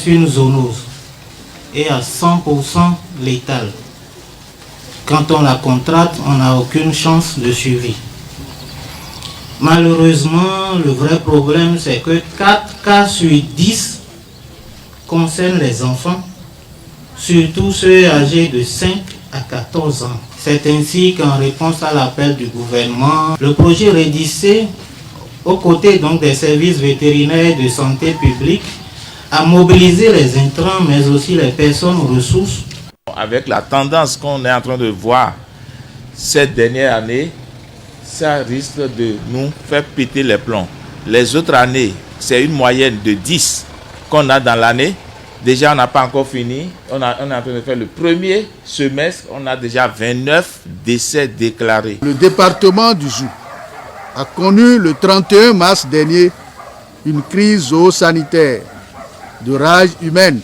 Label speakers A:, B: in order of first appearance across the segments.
A: reste une zoonose et à 100% létale. Quand on la contracte, on n'a aucune chance de survie. Malheureusement, le vrai problème, c'est que 4 cas sur 10 concernent les enfants, surtout ceux âgés de 5 à 14 ans. C'est ainsi qu'en réponse à l'appel du gouvernement, le projet Redissé, aux côtés donc des services vétérinaires de santé publique, a mobilisé les intrants, mais aussi les personnes ressources.
B: Avec la tendance qu'on est en train de voir cette dernière année, ça risque de nous faire péter les plombs. Les autres années, c'est une moyenne de 10 qu'on a dans l'année. Déjà, on n'a pas encore fini. On est en train de faire le premier semestre. On a déjà 29 décès déclarés.
C: Le département du Zou a connu le 31 mars dernier une crise zoosanitaire de rage humaine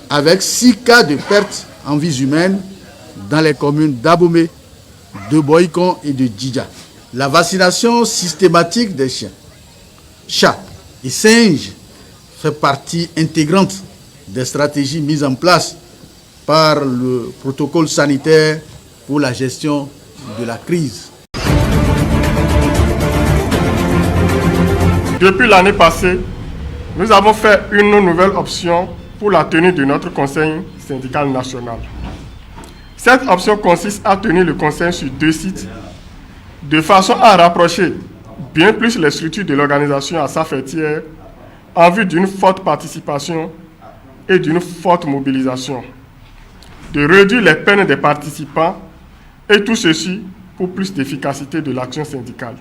C: avec 6 cas de perte en vies humaines dans les communes d'Abomey, de Boïkon et de Djidja. La vaccination systématique des chiens, chats et singes fait partie intégrante des stratégies mises en place par le protocole sanitaire pour la gestion de la crise.
D: Depuis l'année passée, nous avons fait une nouvelle option pour la tenue de notre conseil syndical national. Cette option consiste à tenir le conseil sur 2 sites, de façon à rapprocher bien plus les structures de l'organisation à sa fêtière en vue d'une forte participation et d'une forte mobilisation, de réduire les peines des participants et tout ceci pour plus d'efficacité de l'action syndicale.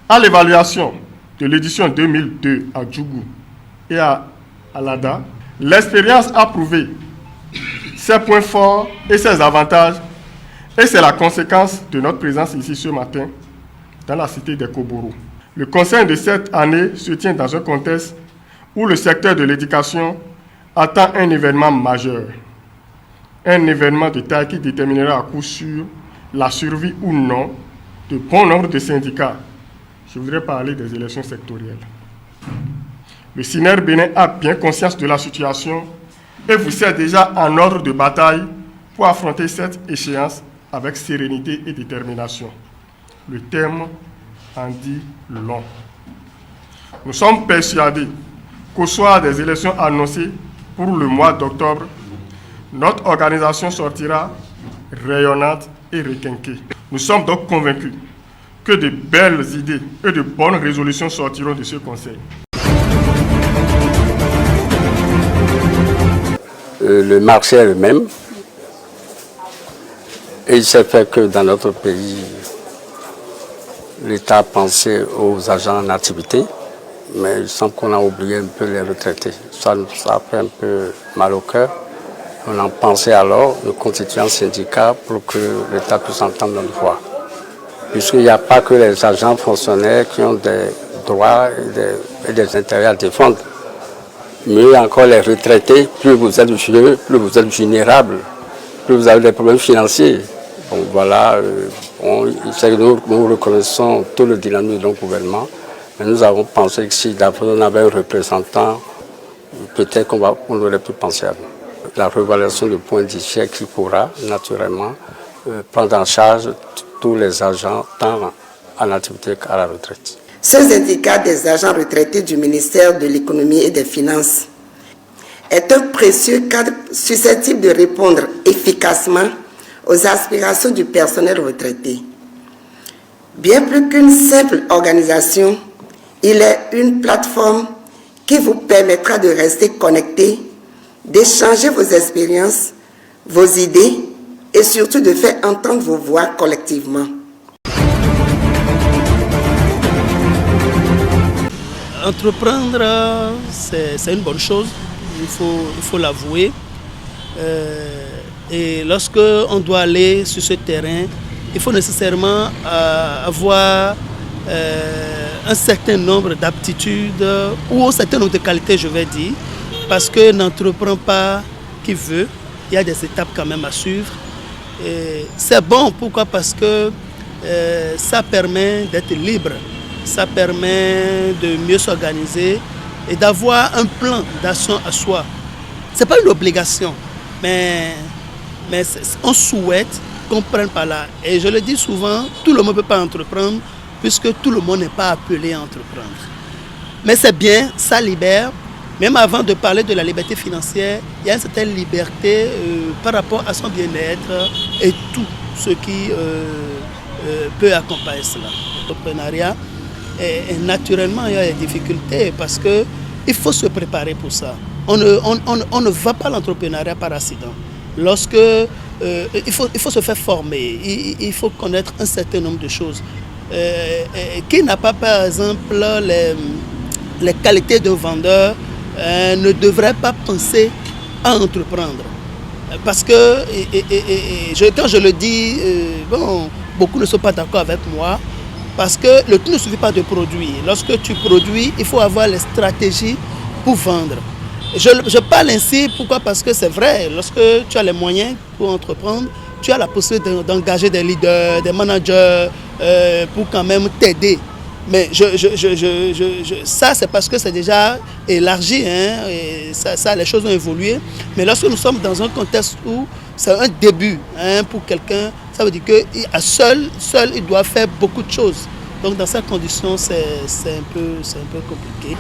D: À l'évaluation de l'édition 2002 à Djougou et à Alada, l'expérience a prouvé ses points forts et ses avantages, et c'est la conséquence de notre présence ici ce matin dans la cité des Koboro. Le conseil de cette année se tient dans un contexte où le secteur de l'éducation attend un événement majeur, un événement de taille qui déterminera à coup sûr la survie ou non de bon nombre de syndicats. Je voudrais parler des élections sectorielles. Le SINER Bénin a bien conscience de la situation et vous sert déjà en ordre de bataille pour affronter cette échéance avec sérénité et détermination. Le terme en dit long. Nous sommes persuadés qu'au soir des élections annoncées pour le mois d'octobre, notre organisation sortira rayonnante et requinquée. Nous sommes donc convaincus que de belles idées et de bonnes résolutions sortiront de ce conseil.
E: Le marché est le même. Et il s'est fait que dans notre pays, l'État a pensé aux agents en activité, mais il semble qu'on a oublié un peu les retraités. Ça fait un peu mal au cœur. On en pensait alors de constituer un syndicat pour que l'État puisse entendre notre voix. Puisqu'il n'y a pas que les agents fonctionnaires qui ont des droits et des intérêts à défendre. Mais encore les retraités, plus vous êtes vieux, plus vous êtes vulnérable, plus vous avez des problèmes financiers. Donc voilà, nous reconnaissons tout le dynamisme de notre gouvernement, mais nous avons pensé que si on avait un représentant, peut-être qu'on aurait pu penser à nous. La réévaluation du point d'ICHER qui pourra naturellement prendre en charge tous les agents, tant en activité qu'à la retraite.
F: Ce syndicat des agents retraités du ministère de l'Économie et des Finances est un précieux cadre susceptible de répondre efficacement aux aspirations du personnel retraité. Bien plus qu'une simple organisation, il est une plateforme qui vous permettra de rester connecté, d'échanger vos expériences, vos idées et surtout de faire entendre vos voix collectivement.
G: Entreprendre, c'est une bonne chose, il faut l'avouer. Et lorsque on doit aller sur ce terrain, il faut nécessairement avoir un certain nombre d'aptitudes ou un certain nombre de qualités, je vais dire, parce que n'entreprend pas qui veut, il y a des étapes quand même à suivre. C'est bon, pourquoi? Parce que ça permet d'être libre, ça permet de mieux s'organiser et d'avoir un plan d'action à soi. c'est pas une obligation, mais on souhaite qu'on prenne par là. Et je le dis souvent, tout le monde ne peut pas entreprendre, puisque tout le monde n'est pas appelé à entreprendre. Mais c'est bien, ça libère. Même avant de parler de la liberté financière, il y a une certaine liberté par rapport à son bien-être et tout ce qui peut accompagner cela. L'entrepreneuriat, naturellement, il y a des difficultés parce qu'il faut se préparer pour ça. On ne va pas à l'entrepreneuriat par accident. Il faut se faire former, il faut connaître un certain nombre de choses. Qui n'a pas, par exemple, les qualités d'un vendeur ne devrait pas penser à entreprendre. Parce que, quand je le dis, beaucoup ne sont pas d'accord avec moi, parce que le tout ne suffit pas de produire. Lorsque tu produis, il faut avoir les stratégies pour vendre. Je parle ainsi, pourquoi? Parce que c'est vrai, lorsque tu as les moyens pour entreprendre, tu as la possibilité d'engager des leaders, des managers pour quand même t'aider. Mais ça, c'est parce que c'est déjà élargi, hein, et ça, les choses ont évolué. Mais lorsque nous sommes dans un contexte où c'est un début, hein, pour quelqu'un, ça veut dire que seul, il doit faire beaucoup de choses. Donc dans ces conditions, c'est un peu compliqué.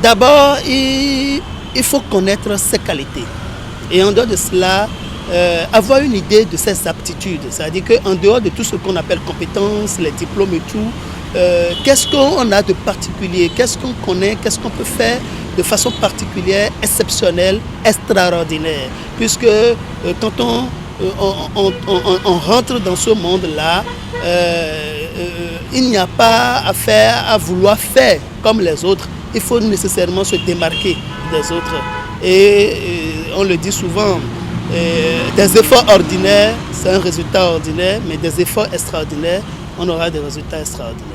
G: D'abord, il faut connaître ses qualités. Et en dehors de cela, avoir une idée de ses aptitudes. C'est-à-dire qu'en dehors de tout ce qu'on appelle compétences, les diplômes et tout, qu'est-ce qu'on a de particulier, qu'est-ce qu'on connaît, qu'est-ce qu'on peut faire de façon particulière, exceptionnelle, extraordinaire. Puisque quand on rentre dans ce monde-là, il n'y a pas à vouloir faire comme les autres. Il faut nécessairement se démarquer des autres. Et on le dit souvent, des efforts ordinaires, c'est un résultat ordinaire, mais des efforts extraordinaires, on aura des résultats extraordinaires.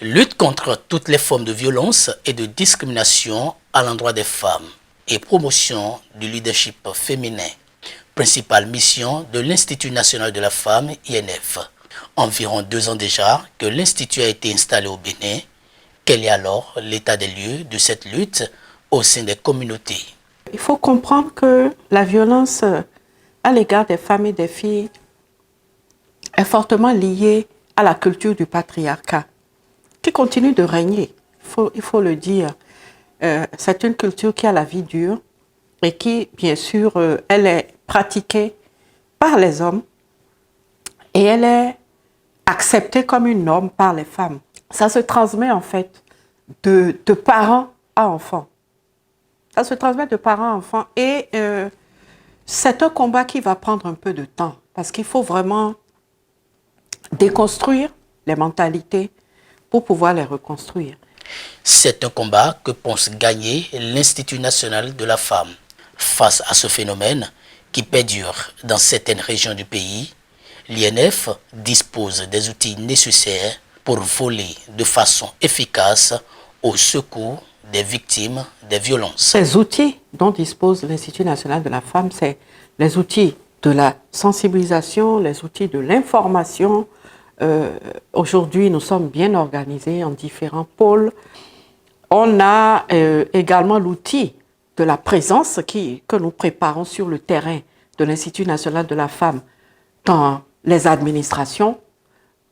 H: Lutte contre toutes les formes de violence et de discrimination à l'endroit des femmes et promotion du leadership féminin. Principale mission de l'Institut national de la femme, INF. Environ 2 ans déjà que l'Institut a été installé au Bénin. Quel est alors l'état des lieux de cette lutte au sein des communautés?
I: Il faut comprendre que la violence à l'égard des femmes et des filles est fortement liée à la culture du patriarcat, qui continue de régner, il faut le dire. C'est une culture qui a la vie dure et qui, bien sûr, elle est pratiquée par les hommes et elle est acceptée comme une norme par les femmes. Ça se transmet en fait de parents à enfants. Ça se transmet de parents à enfants et c'est un combat qui va prendre un peu de temps parce qu'il faut vraiment déconstruire les mentalités pour pouvoir les reconstruire.
H: C'est un combat que pense gagner l'Institut national de la femme. Face à ce phénomène qui perdure dans certaines régions du pays, l'INF dispose des outils nécessaires pour voler de façon efficace au secours des victimes des violences.
I: Ces outils dont dispose l'Institut national de la femme, c'est les outils de la sensibilisation, les outils de l'information. Aujourd'hui, nous sommes bien organisés en différents pôles. On a également l'outil de la présence que nous préparons sur le terrain de l'Institut national de la femme dans les administrations,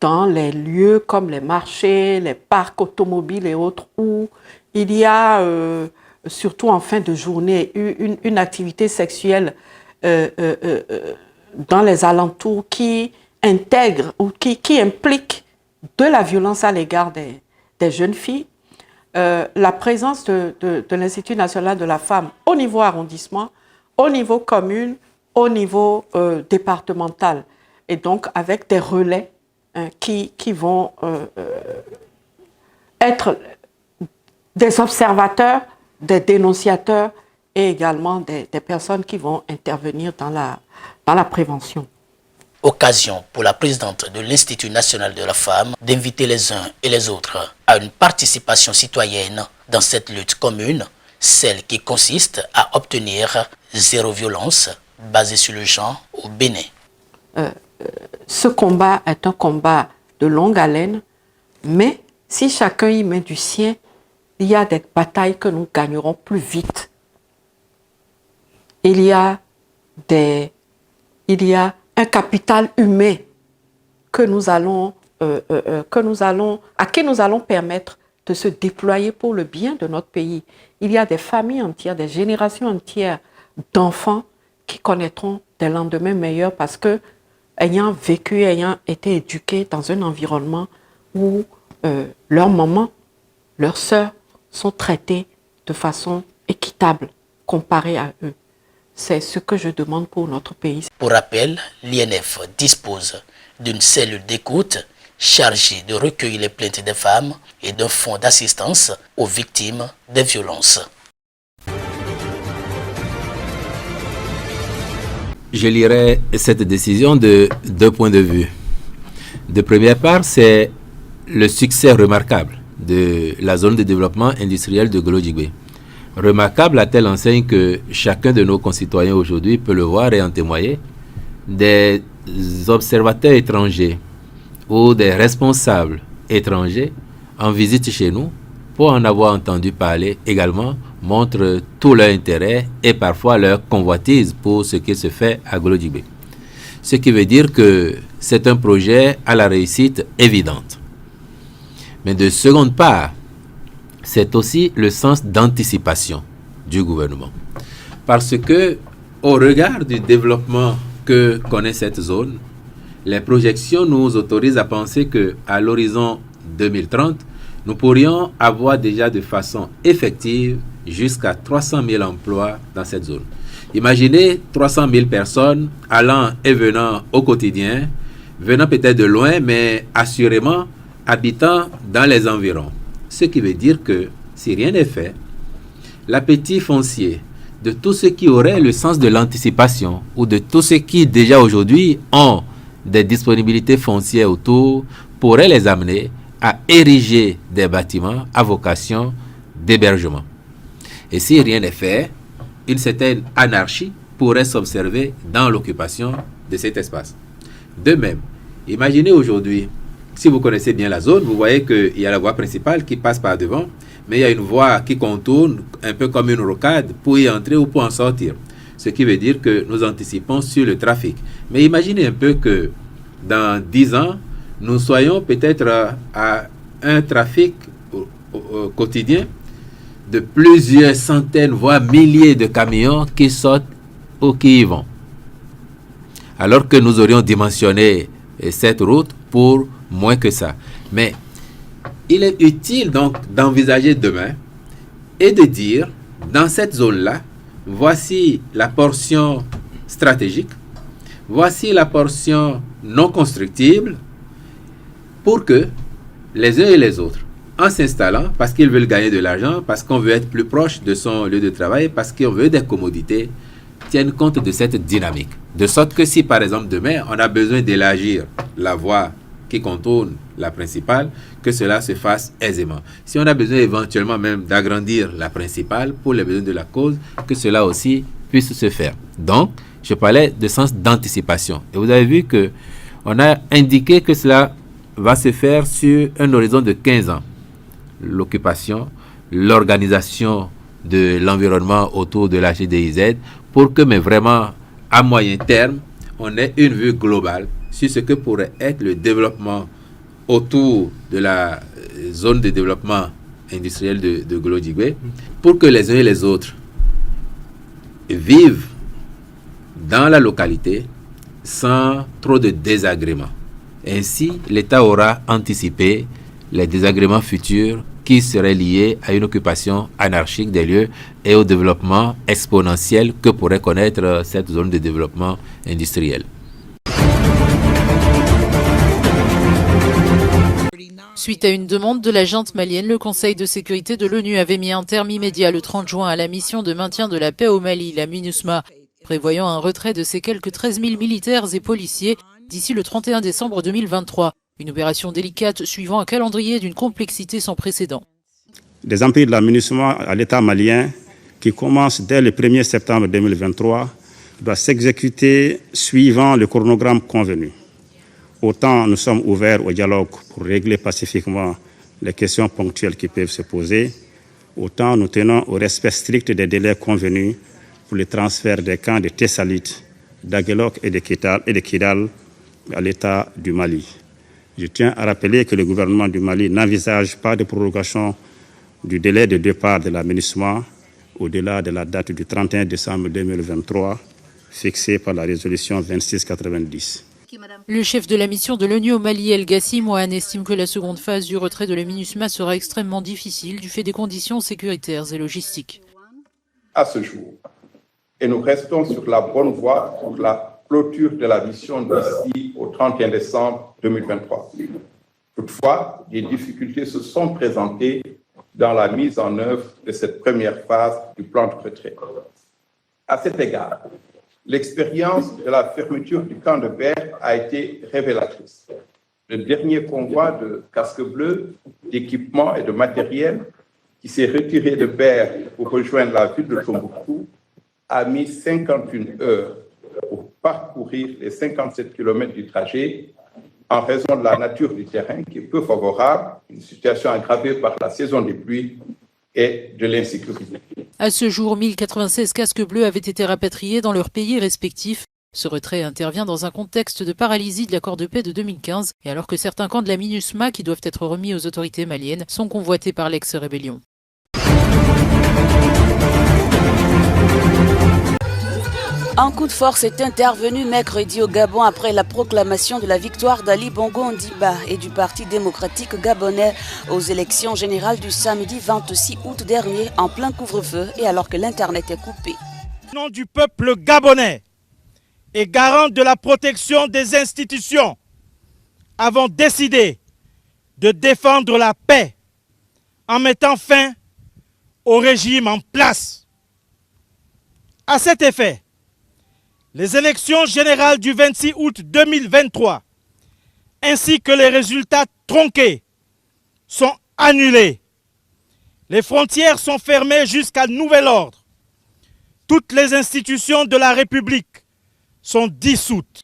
I: dans les lieux comme les marchés, les parcs automobiles et autres, où il y a, surtout en fin de journée, une activité sexuelle dans les alentours qui intègre ou qui implique de la violence à l'égard des jeunes filles. La présence de l'Institut national de la femme au niveau arrondissement, au niveau commune, au niveau départemental, et donc avec des relais qui vont être des observateurs, des dénonciateurs et également des personnes qui vont intervenir dans la prévention.
H: Occasion pour la présidente de l'Institut national de la femme d'inviter les uns et les autres à une participation citoyenne dans cette lutte commune, celle qui consiste à obtenir zéro violence basée sur le genre au Bénin.
I: Ce combat est un combat de longue haleine, mais si chacun y met du sien, il y a des batailles que nous gagnerons plus vite. Il y a un capital humain à qui nous allons permettre de se déployer pour le bien de notre pays. Il y a des familles entières, des générations entières d'enfants qui connaîtront des lendemains meilleurs parce que, ayant vécu, ayant été éduqués dans un environnement où leurs mamans, leurs sœurs sont traitées de façon équitable comparée à eux. C'est ce que je demande pour notre pays.
H: Pour rappel, l'INF dispose d'une cellule d'écoute chargée de recueillir les plaintes des femmes et d'un fonds d'assistance aux victimes des violences.
J: Je lirai cette décision de deux points de vue. De première part, c'est le succès remarquable de la zone de développement industriel de Golo-Djigbe. Remarquable à telle enseigne que chacun de nos concitoyens aujourd'hui peut le voir et en témoigner. Des observateurs étrangers ou des responsables étrangers en visite chez nous, pour en avoir entendu parler également, montrent tout leur intérêt et parfois leur convoitise pour ce qui se fait à Golo-Djigbe. Ce qui veut dire que c'est un projet à la réussite évidente. Mais de seconde part, c'est aussi le sens d'anticipation du gouvernement. Parce que, au regard du développement que connaît cette zone, les projections nous autorisent à penser qu'à l'horizon 2030, nous pourrions avoir déjà de façon effective jusqu'à 300 000 emplois dans cette zone. Imaginez 300 000 personnes allant et venant au quotidien, venant peut-être de loin, mais assurément habitant dans les environs. Ce qui veut dire que, si rien n'est fait, l'appétit foncier de tous ceux qui auraient le sens de l'anticipation ou de tous ceux qui déjà aujourd'hui ont des disponibilités foncières autour pourrait les amener à ériger des bâtiments à vocation d'hébergement. Et si rien n'est fait, une certaine anarchie pourrait s'observer dans l'occupation de cet espace. De même, imaginez aujourd'hui, si vous connaissez bien la zone, vous voyez qu'il y a la voie principale qui passe par devant, mais il y a une voie qui contourne un peu comme une rocade pour y entrer ou pour en sortir. Ce qui veut dire que nous anticipons sur le trafic. Mais imaginez un peu que dans 10 ans, nous soyons peut-être à un trafic quotidien de plusieurs centaines, voire milliers de camions qui sortent ou qui y vont. Alors que nous aurions dimensionné cette route pour moins que ça. Mais il est utile donc d'envisager demain et de dire, dans cette zone-là, voici la portion stratégique, voici la portion non constructible, pour que les uns et les autres, en s'installant, parce qu'ils veulent gagner de l'argent, parce qu'on veut être plus proche de son lieu de travail, parce qu'on veut des commodités, tiennent compte de cette dynamique. De sorte que si, par exemple, demain, on a besoin d'élargir la voie qui contourne la principale, que cela se fasse aisément. Si on a besoin éventuellement même d'agrandir la principale pour les besoins de la cause, que cela aussi puisse se faire. Donc, je parlais de sens d'anticipation. Et vous avez vu que on a indiqué que cela va se faire sur un horizon de 15 ans. L'occupation, l'organisation de l'environnement autour de la GDIZ, pour que, mais vraiment, à moyen terme, on ait une vue globale sur ce que pourrait être le développement autour de la zone de développement industriel de Golo-Djigbe, pour que les uns et les autres vivent dans la localité sans trop de désagréments. Ainsi, l'État aura anticipé les désagréments futurs qui seraient liés à une occupation anarchique des lieux et au développement exponentiel que pourrait connaître cette zone de développement industriel.
K: Suite à une demande de la junte malienne, le Conseil de sécurité de l'ONU avait mis un terme immédiat le 30 juin à la mission de maintien de la paix au Mali, la MINUSMA, prévoyant un retrait de ses quelques 13 000 militaires et policiers d'ici le 31 décembre 2023. Une opération délicate suivant un calendrier d'une complexité sans précédent.
L: Des empires de la MINUSMA à l'État malien, qui commence dès le 1er septembre 2023, doit s'exécuter suivant le chronogramme convenu. Autant nous sommes ouverts au dialogue pour régler pacifiquement les questions ponctuelles qui peuvent se poser, Autant nous tenons au respect strict des délais convenus pour le transfert des camps de Tessalit, d'Aguelok et de Kidal à l'État du Mali. Je tiens à rappeler que le gouvernement du Mali n'envisage pas de prorogation du délai de départ de la MINUSMA au-delà de la date du 31 décembre 2023 fixée par la résolution 2690.
K: Le chef de la mission de l'ONU au Mali, El Gassi Mohan, estime que la seconde phase du retrait de la MINUSMA sera extrêmement difficile du fait des conditions sécuritaires et logistiques.
M: À ce jour, et nous restons sur la bonne voie pour la clôture de la mission d'ici au 31 décembre 2023. Toutefois, des difficultés se sont présentées dans la mise en œuvre de cette première phase du plan de retrait. À cet égard, l'expérience de la fermeture du camp de Ber a été révélatrice. Le dernier convoi de casques bleus, d'équipements et de matériel qui s'est retiré de Ber pour rejoindre la ville de Tombouctou a mis 51 heures pour parcourir les 57 km du trajet en raison de la nature du terrain qui est peu favorable, une situation aggravée par la saison des pluies et de l'insécurité.
K: À ce jour, 1096 casques bleus avaient été rapatriés dans leurs pays respectifs. Ce retrait intervient dans un contexte de paralysie de l'accord de paix de 2015 et alors que certains camps de la MINUSMA qui doivent être remis aux autorités maliennes sont convoités par l'ex-rébellion.
N: Un coup de force est intervenu mercredi au Gabon après la proclamation de la victoire d'Ali Bongo Ondimba et du Parti démocratique gabonais aux élections générales du samedi 26 août dernier en plein couvre-feu et alors que l'Internet est coupé.
O: Au nom du peuple gabonais et garant de la protection des institutions, avons décidé de défendre la paix en mettant fin au régime en place. À cet effet, les élections générales du 26 août 2023, ainsi que les résultats tronqués, sont annulés. Les frontières sont fermées jusqu'à nouvel ordre. Toutes les institutions de la République sont dissoutes.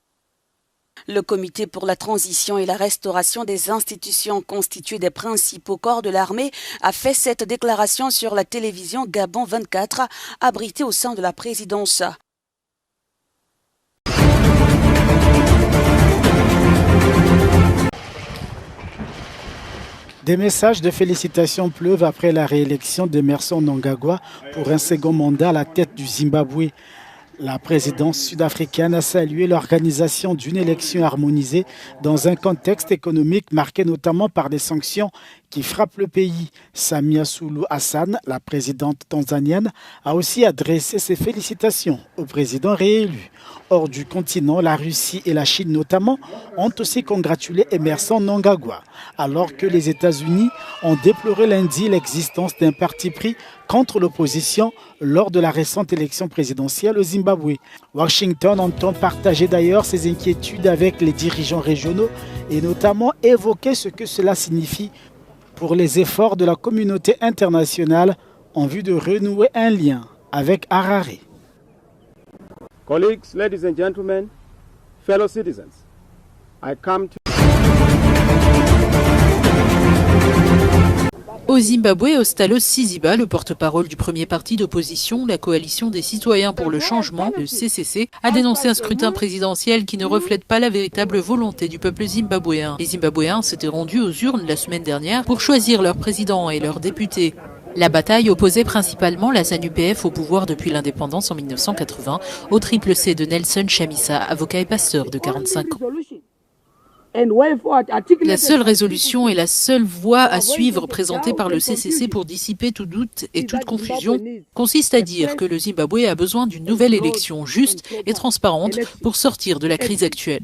N: Le comité pour la transition et la restauration des institutions constitué des principaux corps de l'armée a fait cette déclaration sur la télévision Gabon 24, abritée au sein de la présidence.
P: Des messages de félicitations pleuvent après la réélection d'Emmerson Mnangagwa pour un second mandat à la tête du Zimbabwe. La présidence sud-africaine a salué l'organisation d'une élection harmonisée dans un contexte économique marqué notamment par des sanctions qui frappent le pays. Samia Suluhu Hassan, la présidente tanzanienne, a aussi adressé ses félicitations au président réélu. Hors du continent, la Russie et la Chine notamment ont aussi congratulé Emmerson Mnangagwa, alors que les États-Unis ont déploré lundi l'existence d'un parti pris contre l'opposition lors de la récente élection présidentielle au Zimbabwe. Washington entend partager d'ailleurs ses inquiétudes avec les dirigeants régionaux et notamment évoquer ce que cela signifie pour les efforts de la communauté internationale en vue de renouer un lien avec Harare.
Q: Colleagues, ladies and gentlemen, fellow citizens, I come to...
K: Au Zimbabwe, Ostalo Siziba, le porte-parole du premier parti d'opposition, la Coalition des citoyens pour le changement, le CCC, a dénoncé un scrutin présidentiel qui ne reflète pas la véritable volonté du peuple zimbabwéen. Les Zimbabwéens s'étaient rendus aux urnes la semaine dernière pour choisir leur président et leurs députés. La bataille opposait principalement la ZANU-PF au pouvoir depuis l'indépendance en 1980 au triple C de Nelson Chamisa, avocat et pasteur de 45 ans. La seule résolution et la seule voie à suivre présentée par le CCC pour dissiper tout doute et toute confusion consiste à dire que le Zimbabwe a besoin d'une nouvelle élection juste et transparente pour sortir de la crise actuelle.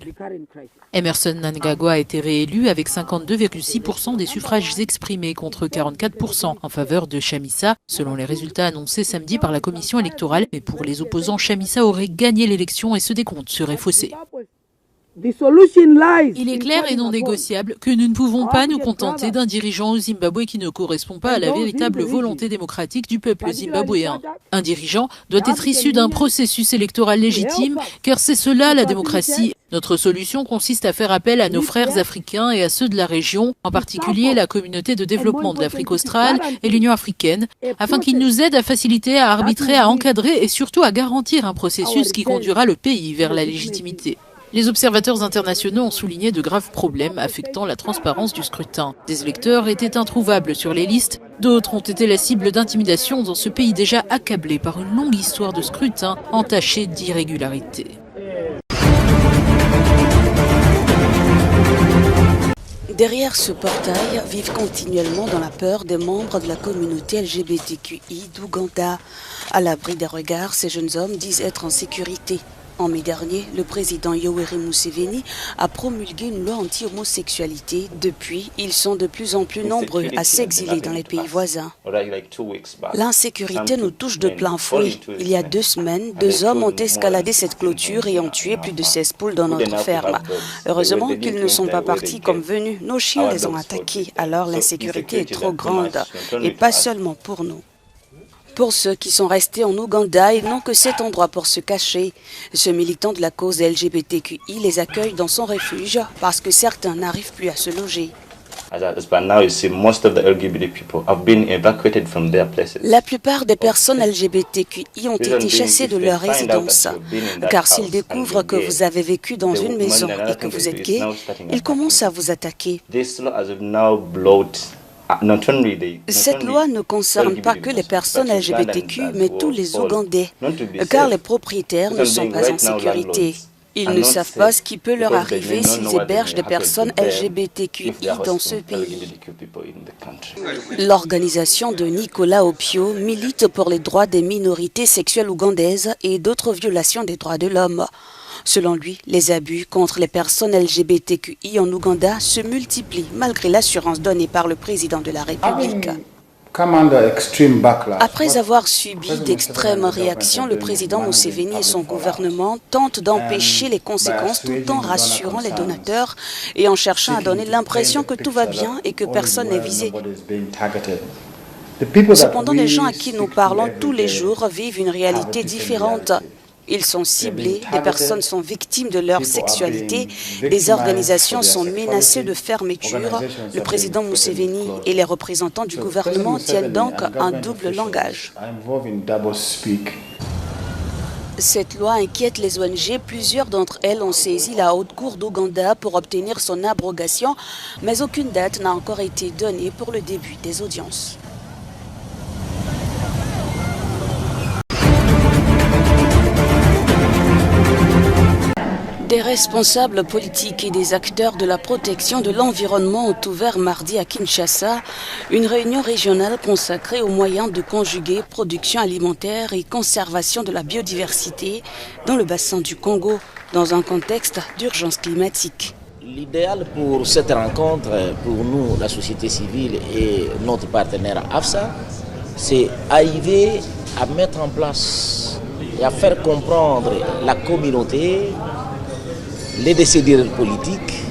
K: Emmerson Mnangagwa a été réélu avec 52,6% des suffrages exprimés contre 44% en faveur de Chamisa, selon les résultats annoncés samedi par la commission électorale. Mais pour les opposants, Chamisa aurait gagné l'élection et ce décompte serait faussé. Il est clair et non négociable que nous ne pouvons pas nous contenter d'un dirigeant au Zimbabwe qui ne correspond pas à la véritable volonté démocratique du peuple zimbabwéen. Un dirigeant doit être issu d'un processus électoral légitime, car c'est cela la démocratie. Notre solution consiste à faire appel à nos frères africains et à ceux de la région, en particulier la communauté de développement de l'Afrique australe et l'Union africaine, afin qu'ils nous aident à faciliter, à arbitrer, à encadrer et surtout à garantir un processus qui conduira le pays vers la légitimité. Les observateurs internationaux ont souligné de graves problèmes affectant la transparence du scrutin. Des électeurs étaient introuvables sur les listes, d'autres ont été la cible d'intimidations dans ce pays déjà accablé par une longue histoire de scrutin entachée d'irrégularités.
N: Derrière ce portail vivent continuellement dans la peur des membres de la communauté LGBTQI d'Ouganda. À l'abri des regards, ces jeunes hommes disent être en sécurité. En mai dernier, le président Yoweri Museveni a promulgué une loi anti-homosexualité. Depuis, ils sont de plus en plus nombreux à s'exiler dans les pays voisins. L'insécurité nous touche de plein fouet. Il y a 2 semaines, 2 hommes ont escaladé cette clôture et ont tué plus de 16 poules dans notre ferme. Heureusement qu'ils ne sont pas partis comme venus. Nos chiens les ont attaqués. Alors l'insécurité est trop grande. Et pas seulement pour nous. Pour ceux qui sont restés en Ouganda, ils n'ont que cet endroit pour se cacher. Ce militant de la cause LGBTQI les accueille dans son refuge parce que certains n'arrivent plus à se loger. La plupart des personnes LGBTQI ont été chassées de leur résidence. Car s'ils découvrent que vous avez vécu dans une maison et que vous êtes gay, ils commencent à vous attaquer. Cette loi ne concerne pas que les personnes LGBTQ, mais tous les Ougandais, car les propriétaires ne sont pas en sécurité. Ils ne savent pas ce qui peut leur arriver s'ils hébergent des personnes LGBTQI dans ce pays. L'organisation de Nicolas Opio milite pour les droits des minorités sexuelles ougandaises et d'autres violations des droits de l'homme. Selon lui, les abus contre les personnes LGBTQI en Ouganda se multiplient malgré l'assurance donnée par le président de la République. Après avoir subi d'extrêmes réactions, le président Museveni et son gouvernement tentent d'empêcher les conséquences tout en rassurant les donateurs et en cherchant à donner l'impression que tout va bien et que personne n'est visé. Cependant, les gens à qui nous parlons tous les jours vivent une réalité différente. Ils sont ciblés, des personnes sont victimes de leur sexualité, des organisations sont menacées de fermeture. Le président Museveni et les représentants du gouvernement tiennent donc un double langage. Cette loi inquiète les ONG. Plusieurs d'entre elles ont saisi la Haute Cour d'Ouganda pour obtenir son abrogation, mais aucune date n'a encore été donnée pour le début des audiences. Des responsables politiques et des acteurs de la protection de l'environnement ont ouvert mardi à Kinshasa une réunion régionale consacrée aux moyens de conjuguer production alimentaire et conservation de la biodiversité dans le bassin du Congo, dans un contexte d'urgence climatique.
R: L'idéal pour cette rencontre, pour nous, la société civile et notre partenaire AFSA, c'est arriver à mettre en place et à faire comprendre la communauté, les décideurs politiques,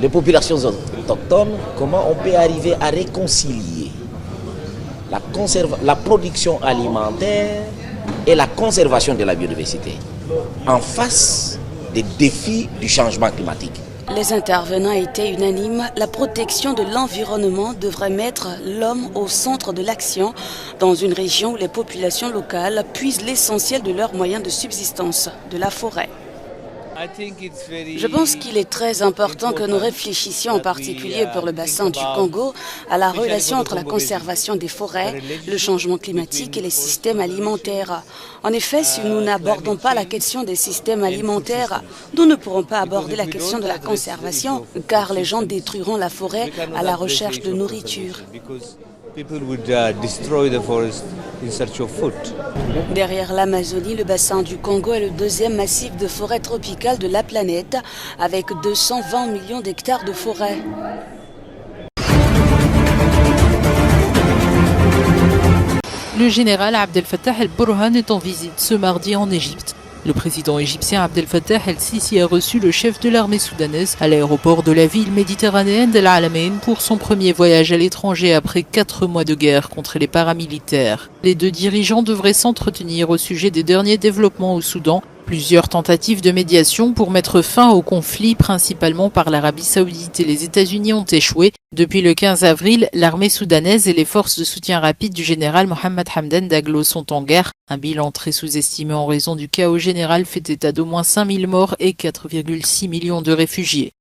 R: les populations autochtones, comment on peut arriver à réconcilier la production alimentaire et la conservation de la biodiversité en face des défis du changement climatique.
N: Les intervenants étaient unanimes. La protection de l'environnement devrait mettre l'homme au centre de l'action dans une région où les populations locales puisent l'essentiel de leurs moyens de subsistance, de la forêt. Je pense qu'il est très important que nous réfléchissions en particulier pour le bassin du Congo à la relation entre la conservation des forêts, le changement climatique et les systèmes alimentaires. En effet, si nous n'abordons pas la question des systèmes alimentaires, nous ne pourrons pas aborder la question de la conservation, car les gens détruiront la forêt à la recherche de nourriture. Derrière l'Amazonie, le bassin du Congo est le deuxième massif de forêt tropicale de la planète, avec 220 millions d'hectares de forêt.
K: Le général Abdel Fattah el-Burhan est en visite ce mardi en Égypte. Le président égyptien Abdel Fattah el-Sisi a reçu le chef de l'armée soudanaise à l'aéroport de la ville méditerranéenne d'El Alamein pour son premier voyage à l'étranger après 4 mois de guerre contre les paramilitaires. Les deux dirigeants devraient s'entretenir au sujet des derniers développements au Soudan. Plusieurs tentatives de médiation pour mettre fin au conflit, principalement par l'Arabie Saoudite et les États-Unis, ont échoué. Depuis le 15 avril, l'armée soudanaise et les forces de soutien rapide du général Mohamed Hamdan Daglo sont en guerre. Un bilan très sous-estimé en raison du chaos général fait état d'au moins 5000 morts et 4,6 millions de réfugiés.